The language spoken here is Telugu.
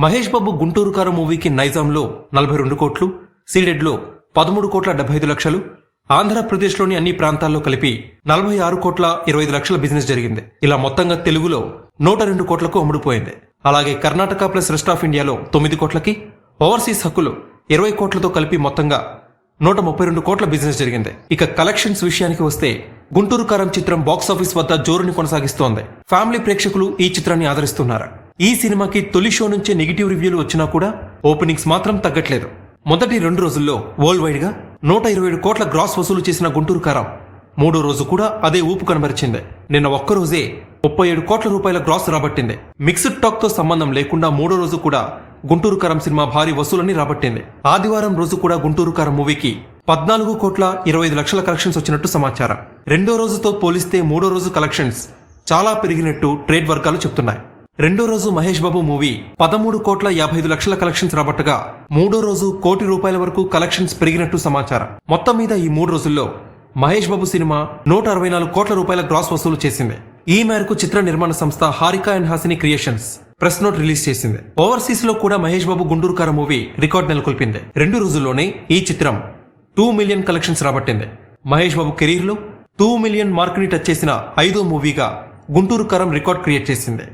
మహేష్ బాబు గుంటూరు కారం మూవీకి నైజాంలో 42 కోట్లు, సీడెడ్లో 13 కోట్ల 75 లక్షలు, ఆంధ్రప్రదేశ్లోని అన్ని ప్రాంతాల్లో కలిపి 46 కోట్ల 25 లక్షల బిజినెస్ జరిగింది. ఇలా మొత్తంగా తెలుగులో 102 కోట్లకు అమ్ముడుపోయింది. అలాగే కర్ణాటక ప్లస్ రెస్ట్ ఆఫ్ ఇండియాలో 9 కోట్లకి, ఓవర్సీస్ హక్కులు 20 కోట్లతో కలిపి మొత్తంగా 132 కోట్ల బిజినెస్ జరిగింది. ఇక కలెక్షన్స్ విషయానికి వస్తే గుంటూరు కారం చిత్రం బాక్సాఫీస్ వద్ద జోరుని కొనసాగిస్తోంది. ఫ్యామిలీ ప్రేక్షకులు ఈ చిత్రాన్ని ఆదరిస్తున్నారు. ఈ సినిమాకి తొలి షో నుంచే నెగిటివ్ రివ్యూలు వచ్చినా కూడా ఓపెనింగ్స్ మాత్రం తగ్గట్లేదు. మొదటి 2 రోజుల్లో వరల్డ్ వైడ్ గా 127 కోట్ల గ్రాస్ వసూలు చేసిన గుంటూరు కారం 3వ రోజు కూడా అదే ఊపు కనబరిచింది. నిన్న ఒక్కరోజే 37 కోట్ల రూపాయల గ్రాస్ రాబట్టింది. మిక్స్డ్ టాక్ తో సంబంధం లేకుండా 3వ రోజు కూడా గుంటూరు కారం సినిమా భారీ వసూలని రాబట్టింది. ఆదివారం రోజు కూడా గుంటూరు కారం మూవీకి 14 కోట్ల 25 లక్షల కలెక్షన్స్ వచ్చినట్టు సమాచారం. 2వ రోజుతో పోలిస్తే 3వ రోజు కలెక్షన్స్ చాలా పెరిగినట్టు ట్రేడ్ వర్గాలు చెప్తున్నాయి. 2వ రోజు మహేష్ బాబు మూవీ 13 కోట్ల 55 లక్షల కలెక్షన్స్ రాబట్టగా 3వ రోజు ₹1 కోటి వరకు కలెక్షన్స్ పెరిగినట్టు సమాచారం. మొత్తం మీద ఈ 3 రోజుల్లో మహేష్ బాబు సినిమా 164 కోట్ల రూపాయల గ్రాస్ వసూలు చేసింది. ఈ మేరకు చిత్ర నిర్మాణ సంస్థ Harika and Hasini creations press note release చేసింది. ఓవర్సీస్ లో కూడా మహేష్ బాబు గుంటూరు కారం మూవీ రికార్డ్ నెలకొల్పింది. 2 రోజుల్లోనే ఈ చిత్రం 2 million collections రాబట్టింది. Mahesh Babu career లో 2 మిలియన్ మార్క్ ని టచ్ చేసిన 5వ మూవీగా గుంటూరు కారం రికార్డ్ క్రియేట్ చేసింది.